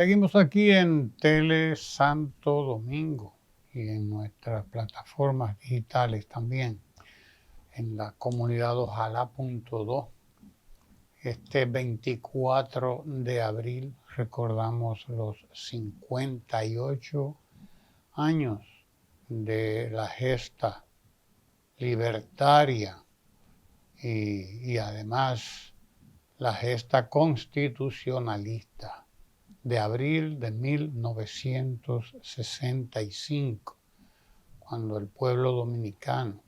Seguimos aquí en Tele Santo Domingo y en nuestras plataformas digitales también, en la comunidad Ojalá.do. Este 24 de abril recordamos los 58 años de la gesta libertaria y además la gesta constitucionalista de abril de 1965, cuando el pueblo dominicano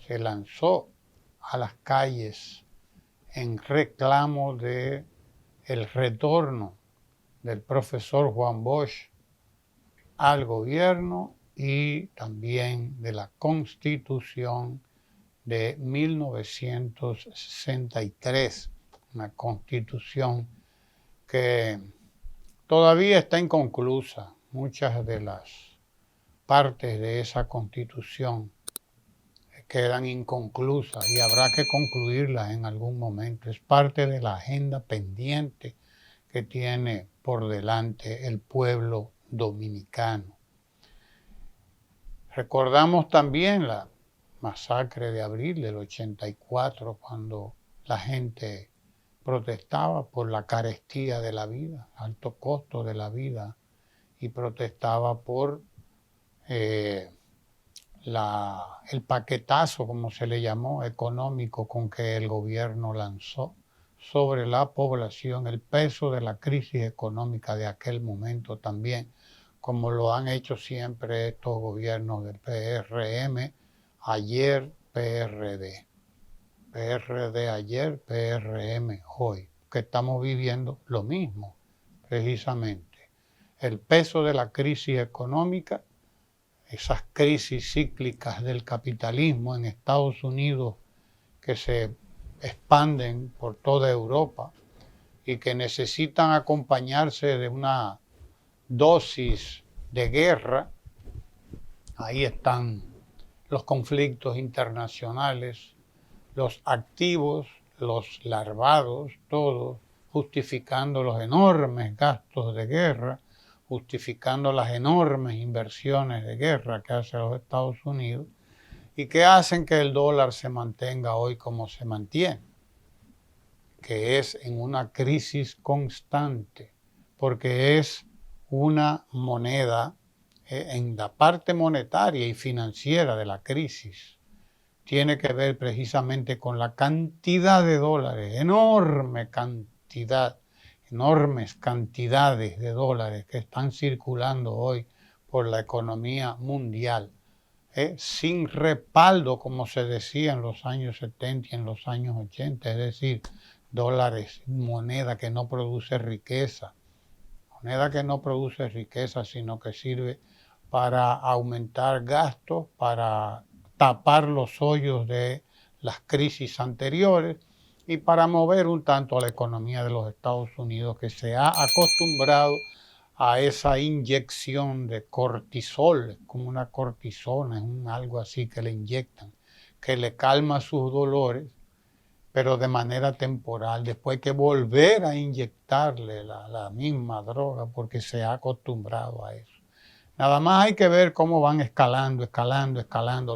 se lanzó a las calles en reclamo de el retorno del profesor Juan Bosch al gobierno y también de la Constitución de 1963, una constitución que todavía está inconclusa. Muchas de las partes de esa constitución quedan inconclusas y habrá que concluirlas en algún momento. Es parte de la agenda pendiente que tiene por delante el pueblo dominicano. Recordamos también la masacre de abril del 84, cuando la gente protestaba por la carestía de la vida, alto costo de la vida, y protestaba por el paquetazo, como se le llamó, económico con que el gobierno lanzó sobre la población, el peso de la crisis económica de aquel momento también, como lo han hecho siempre estos gobiernos del PRM, ayer PRD. PRD ayer, PRM hoy, que estamos viviendo lo mismo, precisamente. El peso de la crisis económica, esas crisis cíclicas del capitalismo en Estados Unidos que se expanden por toda Europa y que necesitan acompañarse de una dosis de guerra. Ahí están los conflictos internacionales, los activos, los larvados, todos justificando los enormes gastos de guerra, justificando las enormes inversiones de guerra que hace los Estados Unidos y que hacen que el dólar se mantenga hoy como se mantiene, que es en una crisis constante, porque es una moneda en la parte monetaria y financiera de la crisis. Tiene que ver precisamente con la cantidad de dólares, enormes cantidades de dólares que están circulando hoy por la economía mundial, sin respaldo, como se decía en los años 70 y en los años 80, es decir, dólares, moneda que no produce riqueza, sino que sirve para aumentar gastos, para tapar los hoyos de las crisis anteriores y para mover un tanto a la economía de los Estados Unidos, que se ha acostumbrado a esa inyección de cortisol, como una cortisona, es algo así que le inyectan, que le calma sus dolores, pero de manera temporal. Después hay que volver a inyectarle la misma droga porque se ha acostumbrado a eso. Nada más hay que ver cómo van escalando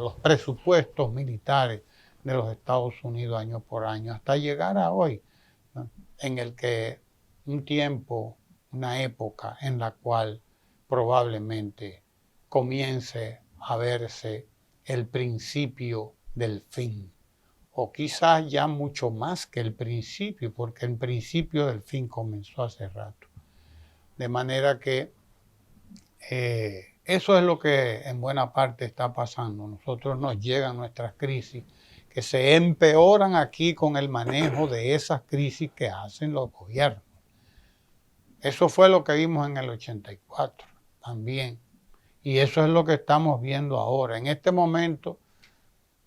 los presupuestos militares de los Estados Unidos año por año, hasta llegar a hoy, ¿no? En el que una época en la cual probablemente comience a verse el principio del fin, o quizás ya mucho más que el principio, porque el principio del fin comenzó hace rato. De manera que eso es lo que en buena parte está pasando. Nosotros nos llegan nuestras crisis que se empeoran aquí con el manejo de esas crisis que hacen los gobiernos. Eso fue lo que vimos en el 84 también. Y eso es lo que estamos viendo ahora. En este momento,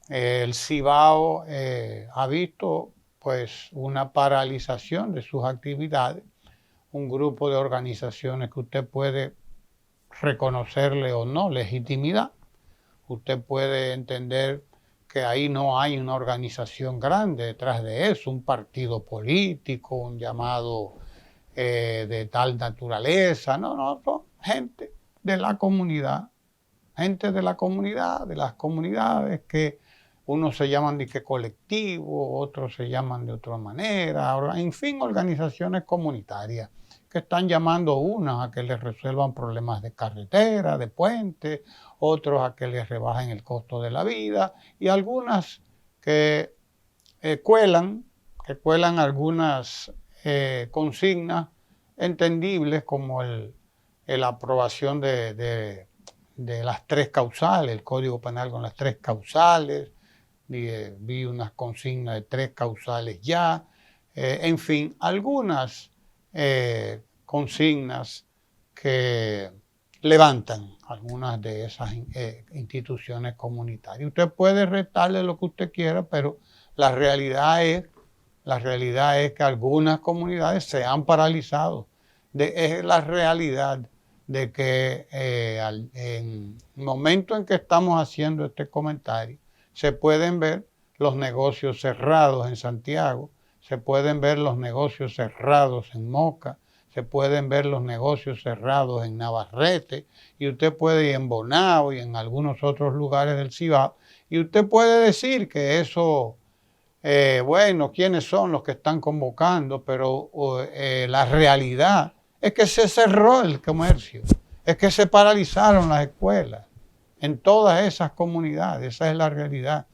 el Cibao ha visto pues una paralización de sus actividades. Un grupo de organizaciones que usted puede reconocerle o no legitimidad. Usted puede entender que ahí no hay una organización grande detrás de eso, un partido político, un llamado de tal naturaleza, no, son gente de la comunidad, de las comunidades que unos se llaman de que colectivo, otros se llaman de otra manera, en fin, organizaciones comunitarias que están llamando unas a que les resuelvan problemas de carretera, de puentes, otros a que les rebajen el costo de la vida y algunas que cuelan algunas consignas entendibles como la aprobación de las 3 causales, el Código Penal con las 3 causales, vi unas consignas de 3 causales ya, en fin, algunas consignas que levantan algunas de esas instituciones comunitarias. Usted puede restarle lo que usted quiera, pero la realidad es que algunas comunidades se han paralizado. Es la realidad de que en el momento en que estamos haciendo este comentario, se pueden ver los negocios cerrados en Santiago, se pueden ver los negocios cerrados en Moca, se pueden ver los negocios cerrados en Navarrete, y usted puede ir en Bonao y en algunos otros lugares del Cibao, y usted puede decir que eso, bueno, ¿quiénes son los que están convocando? Pero la realidad es que se cerró el comercio, es que se paralizaron las escuelas en todas esas comunidades, esa es la realidad.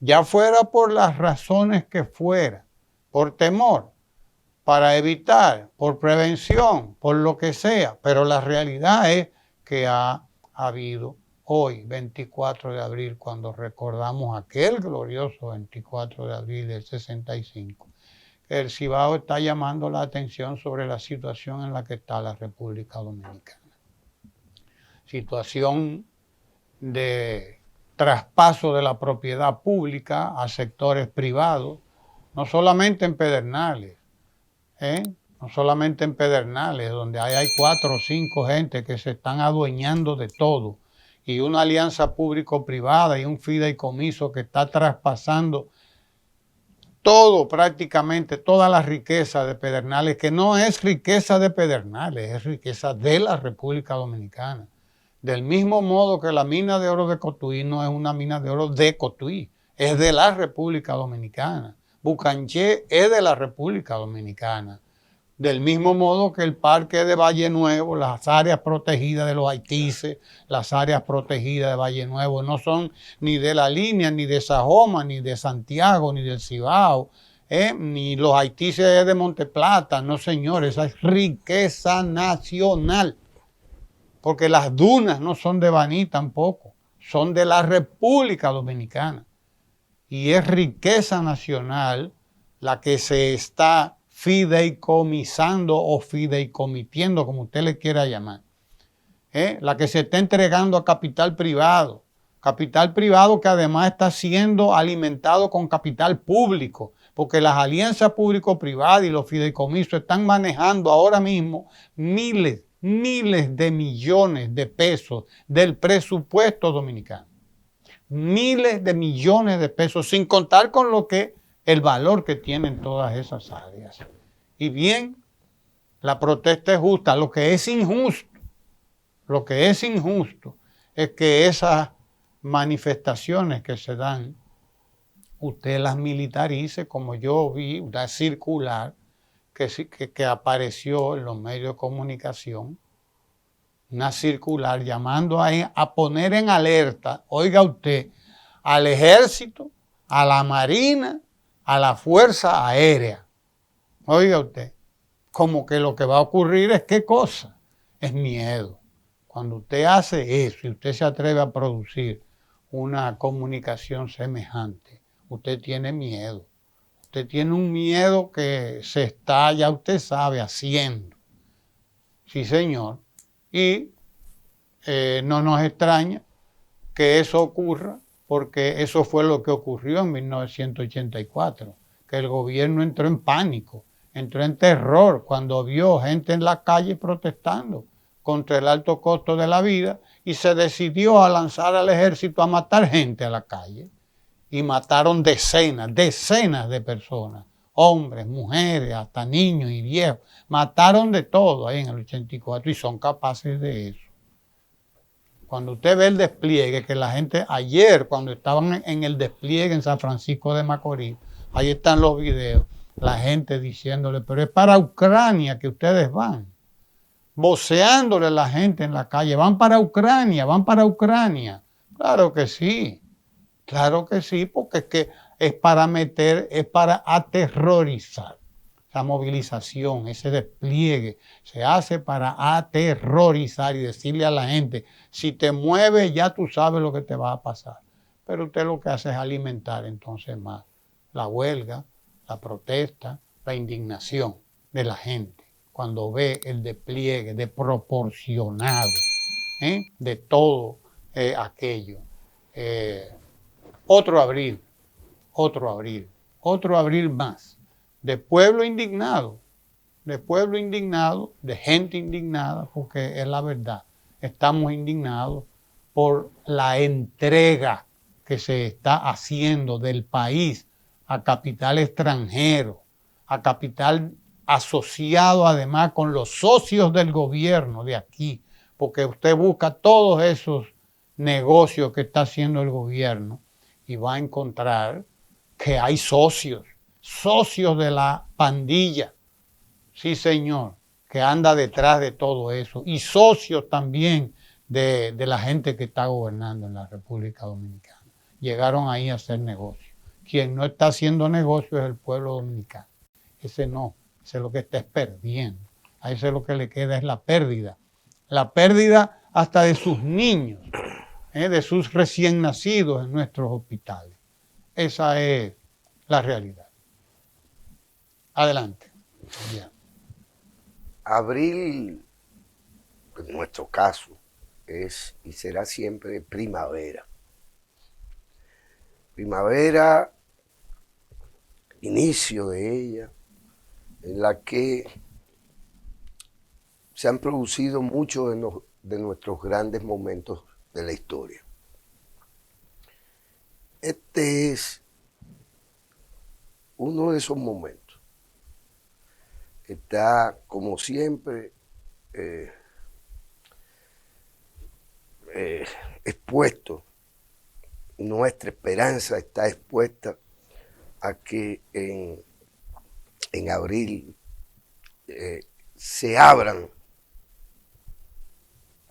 Ya fuera por las razones que fuera, por temor, para evitar, por prevención, por lo que sea, pero la realidad es que ha habido hoy, 24 de abril, cuando recordamos aquel glorioso 24 de abril del 65, el Cibao está llamando la atención sobre la situación en la que está la República Dominicana. Situación de traspaso de la propiedad pública a sectores privados, no solamente en Pedernales, no solamente en Pedernales, donde hay 4 o 5 gente que se están adueñando de todo, y una alianza público-privada y un fideicomiso que está traspasando todo, prácticamente toda la riqueza de Pedernales, que no es riqueza de Pedernales, es riqueza de la República Dominicana. Del mismo modo que la mina de oro de Cotuí no es una mina de oro de Cotuí, es de la República Dominicana. Bucanché es de la República Dominicana. Del mismo modo que el parque de Valle Nuevo, las áreas protegidas de los haitíes, las áreas protegidas de Valle Nuevo no son ni de la línea, ni de Sajoma, ni de Santiago, ni del Cibao, ni los haitíes de Monteplata. No, señores, esa es riqueza nacional. Porque las dunas no son de Baní tampoco, son de la República Dominicana. Y es riqueza nacional la que se está fideicomisando o fideicomitiendo, como usted le quiera llamar. La que se está entregando a capital privado que además está siendo alimentado con capital público, porque las alianzas público-privadas y los fideicomisos están manejando ahora mismo miles de millones de pesos del presupuesto dominicano. Miles de millones de pesos, sin contar con el valor que tienen todas esas áreas. Y bien, la protesta es justa. Lo que es injusto es que esas manifestaciones que se dan, usted las militarice, como yo vi una circular que apareció en los medios de comunicación, una circular llamando a poner en alerta, oiga usted, al ejército, a la marina, a la fuerza aérea. Oiga usted, como que lo que va a ocurrir es ¿qué cosa? Es miedo. Cuando usted hace eso y usted se atreve a producir una comunicación semejante, usted tiene miedo. Usted tiene un miedo que se está, ya usted sabe, haciendo. Sí, señor. Y no nos extraña que eso ocurra, porque eso fue lo que ocurrió en 1984, que el gobierno entró en pánico, entró en terror cuando vio gente en la calle protestando contra el alto costo de la vida y se decidió a lanzar al ejército a matar gente a la calle. Y mataron decenas de personas. hombres, mujeres, hasta niños y viejos. Mataron de todo ahí en el 84 y son capaces de eso. Cuando usted ve el despliegue, que la gente ayer, cuando estaban en el despliegue en San Francisco de Macorís, ahí están los videos, la gente diciéndole, pero es para Ucrania que ustedes van. Voceándole a la gente en la calle, van para Ucrania, van para Ucrania. Claro que sí, porque es que es para meter, es para aterrorizar. Esa movilización, ese despliegue, se hace para aterrorizar y decirle a la gente, si te mueves ya tú sabes lo que te va a pasar. Pero usted lo que hace es alimentar entonces más la huelga, la protesta, la indignación de la gente cuando ve el despliegue desproporcionado de todo aquello. Otro abril, otro abril más, de pueblo indignado, de gente indignada, porque es la verdad. Estamos indignados por la entrega que se está haciendo del país a capital extranjero, a capital asociado además con los socios del gobierno de aquí, porque usted busca todos esos negocios que está haciendo el gobierno y va a encontrar que hay socios de la pandilla, sí señor, que anda detrás de todo eso, y socios también de la gente que está gobernando en la República Dominicana. Llegaron ahí a hacer negocio. Quien no está haciendo negocio es el pueblo dominicano. Ese no, ese es lo que está perdiendo. A ese lo que le queda es la pérdida hasta de sus niños, de sus recién nacidos en nuestros hospitales. Esa es la realidad. Adelante. Yeah. Abril, en nuestro caso, es y será siempre primavera. Primavera, inicio de ella, en la que se han producido muchos de nuestros grandes momentos de la historia. Este es uno de esos momentos. Está, como siempre, expuesto, nuestra esperanza está expuesta a que en abril se abran,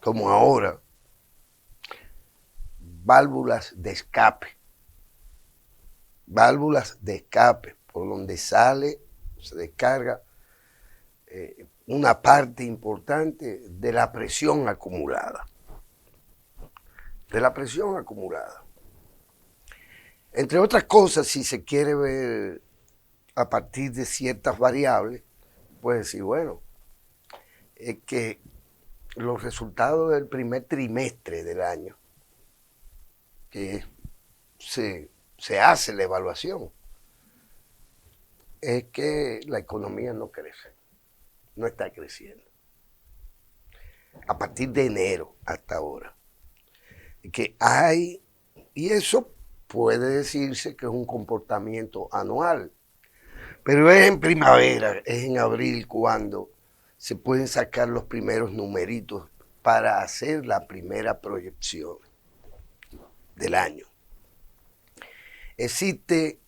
como ahora, válvulas de escape por donde sale, se descarga una parte importante de la presión acumulada. Entre otras cosas, si se quiere ver a partir de ciertas variables, puede decir, bueno, es que los resultados del primer trimestre del año, que se hace la evaluación, es que la economía no crece, no está creciendo. A partir de enero hasta ahora. Que hay, y eso puede decirse que es un comportamiento anual, pero es en primavera, es en abril cuando se pueden sacar los primeros numeritos para hacer la primera proyección del año. Existen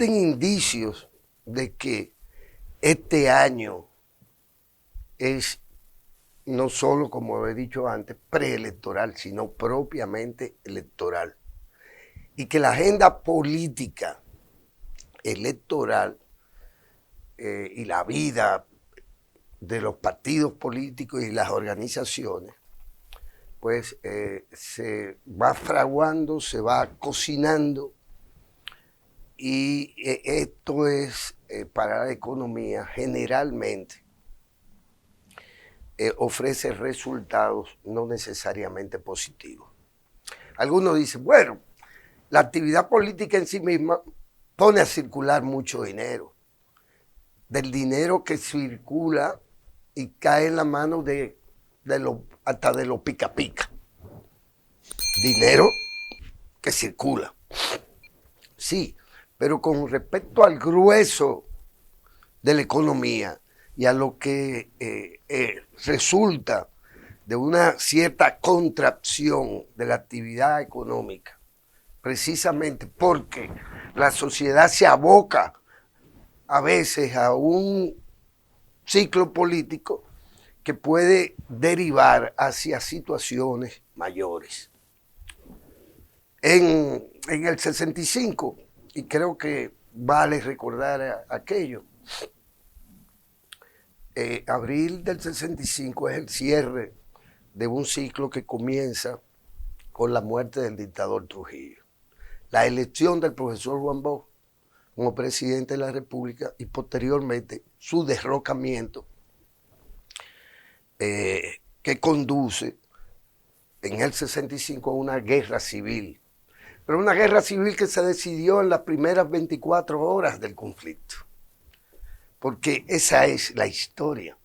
indicios de que este año es no solo, como he dicho antes, preelectoral, sino propiamente electoral. Y que la agenda política electoral y la vida de los partidos políticos y las organizaciones, pues se va fraguando, se va cocinando, y esto es para la economía generalmente ofrece resultados no necesariamente positivos. Algunos dicen, bueno, la actividad política en sí misma pone a circular mucho dinero. Del dinero que circula y cae en la mano hasta de los pica pica. Dinero que circula. Sí, Pero con respecto al grueso de la economía y a lo que resulta de una cierta contracción de la actividad económica, precisamente porque la sociedad se aboca a veces a un ciclo político que puede derivar hacia situaciones mayores. En el 65, y creo que vale recordar aquello, abril del 65 es el cierre de un ciclo que comienza con la muerte del dictador Trujillo, la elección del profesor Juan Bosch como presidente de la República y posteriormente su derrocamiento, que conduce en el 65 a una guerra civil, pero una guerra civil que se decidió en las primeras 24 horas del conflicto, porque esa es la historia.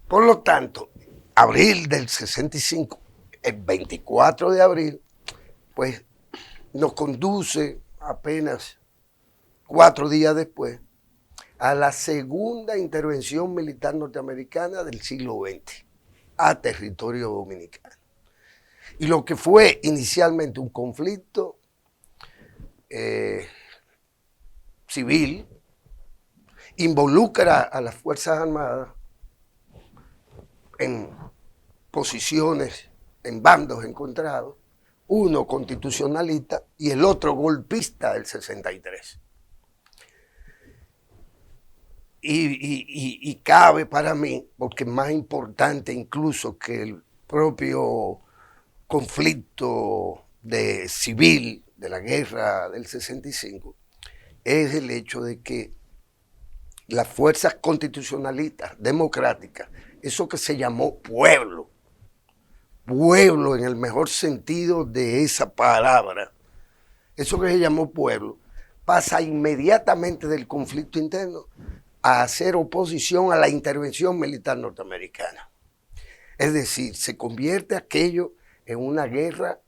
Por lo tanto, abril del 65, el 24 de abril, pues nos conduce apenas 4 días después a la segunda intervención militar norteamericana del siglo XX a territorio dominicano. Y lo que fue inicialmente un conflicto civil involucra a las Fuerzas Armadas en posiciones, en bandos encontrados, uno constitucionalista y el otro golpista del 63. Y cabe para mí, porque es más importante incluso que el propio conflicto civil de la guerra del 65, es el hecho de que las fuerzas constitucionalistas, democráticas, eso que se llamó pueblo en el mejor sentido de esa palabra, eso que se llamó pueblo, pasa inmediatamente del conflicto interno a hacer oposición a la intervención militar norteamericana. Es decir, se convierte aquello en una guerra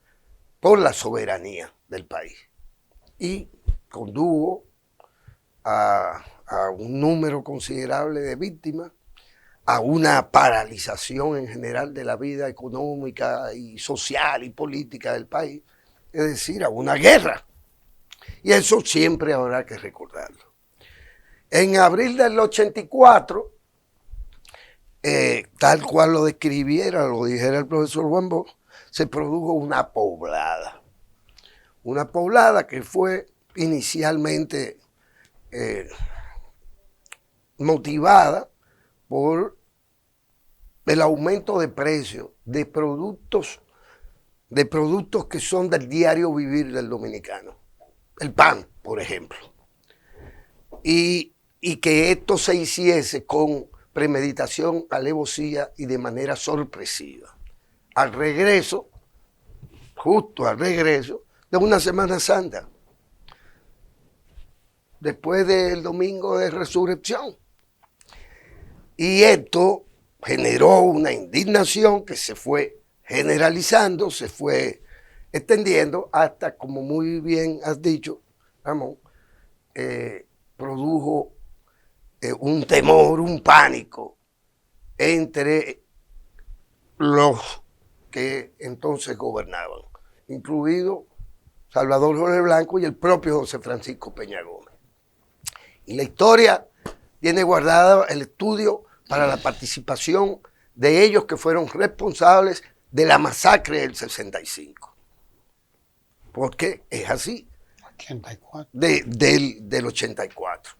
por la soberanía del país y condujo a un número considerable de víctimas, a una paralización en general de la vida económica y social y política del país, es decir, a una guerra. Y eso siempre habrá que recordarlo. En abril del 84, tal cual lo dijera el profesor Juan Bosch, se produjo una poblada que fue inicialmente motivada por el aumento de precios de productos que son del diario vivir del dominicano. El pan, por ejemplo. Y que esto se hiciese con premeditación, alevosía y de manera sorpresiva. Justo al regreso de una Semana Santa, después del domingo de resurrección. Y esto generó una indignación que se fue generalizando, se fue extendiendo hasta, como muy bien has dicho, Ramón, produjo un temor, un pánico entre los que entonces gobernaban, incluido Salvador Jorge Blanco y el propio José Francisco Peña Gómez. Y la historia tiene guardado el estudio para la participación de ellos que fueron responsables de la masacre del 65. Porque es así. 84. Del 84,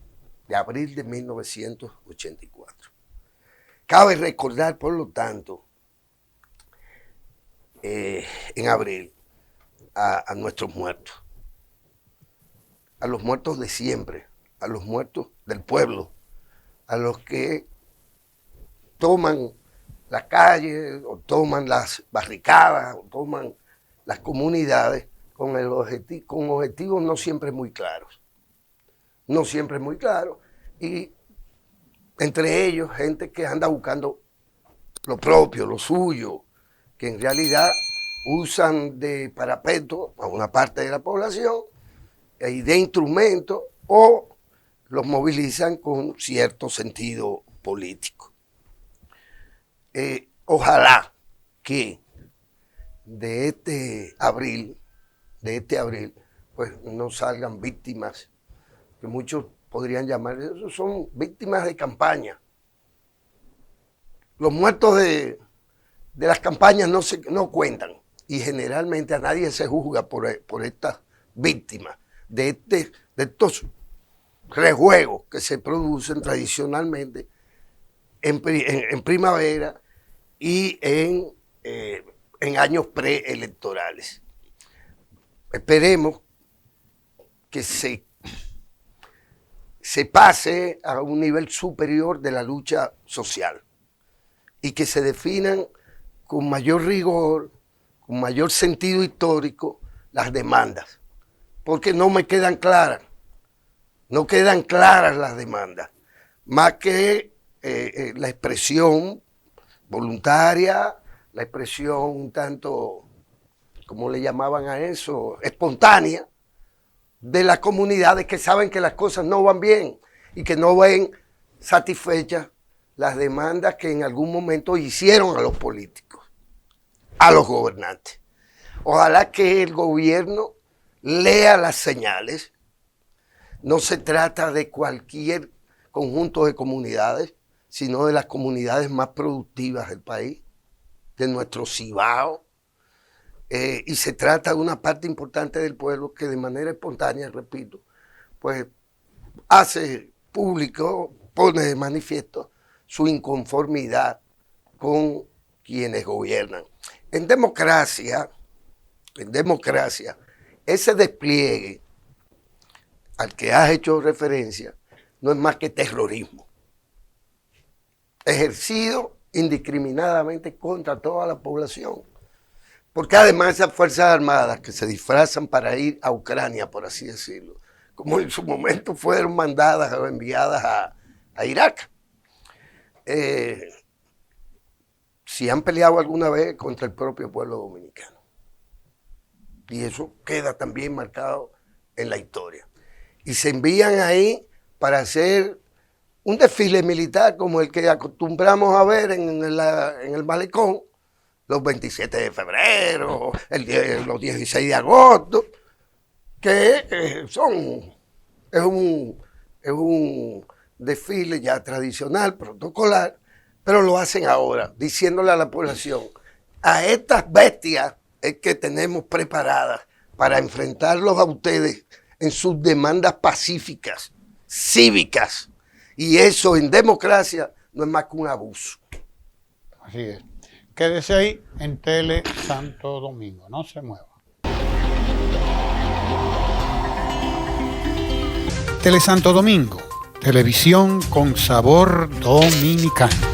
de abril de 1984. Cabe recordar, por lo tanto, en abril, a nuestros muertos, a los muertos de siempre, a los muertos del pueblo, a los que toman las calles o toman las barricadas o toman las comunidades con objetivos no siempre muy claros. No siempre muy claros. Y entre ellos gente que anda buscando lo propio, lo suyo, que en realidad usan de parapeto a una parte de la población y de instrumentos o los movilizan con cierto sentido político. Ojalá que de este abril, pues no salgan víctimas, que muchos podrían llamar, esos son víctimas de campaña. Los muertos de las campañas no cuentan, y generalmente a nadie se juzga por estas víctimas de estos rejuegos que se producen tradicionalmente en primavera y en años preelectorales. Esperemos que se pase a un nivel superior de la lucha social y que se definan con mayor rigor, con mayor sentido histórico las demandas, porque no me quedan claras, no quedan claras las demandas, más que la expresión voluntaria, la expresión un tanto, ¿cómo le llamaban a eso?, espontánea, de las comunidades que saben que las cosas no van bien y que no ven satisfechas las demandas que en algún momento hicieron a los políticos, a los gobernantes. Ojalá que el gobierno lea las señales. No se trata de cualquier conjunto de comunidades, sino de las comunidades más productivas del país, de nuestro Cibao, y se trata de una parte importante del pueblo que de manera espontánea, repito, pues hace público, pone de manifiesto su inconformidad con quienes gobiernan. En democracia, ese despliegue al que has hecho referencia no es más que terrorismo, ejercido indiscriminadamente contra toda la población. Porque además esas Fuerzas Armadas que se disfrazan para ir a Ucrania, por así decirlo, como en su momento fueron mandadas o enviadas a Irak, si han peleado alguna vez contra el propio pueblo dominicano. Y eso queda también marcado en la historia. Y se envían ahí para hacer un desfile militar como el que acostumbramos a ver en el malecón, los 27 de febrero, los 16 de agosto, que es un desfile ya tradicional, protocolar, pero lo hacen ahora, diciéndole a la población, a estas bestias es que tenemos preparadas para enfrentarlos a ustedes en sus demandas pacíficas, cívicas, y eso en democracia no es más que un abuso. Así es. Quédese ahí en Tele Santo Domingo, no se mueva. Tele Santo Domingo, televisión con sabor dominicano.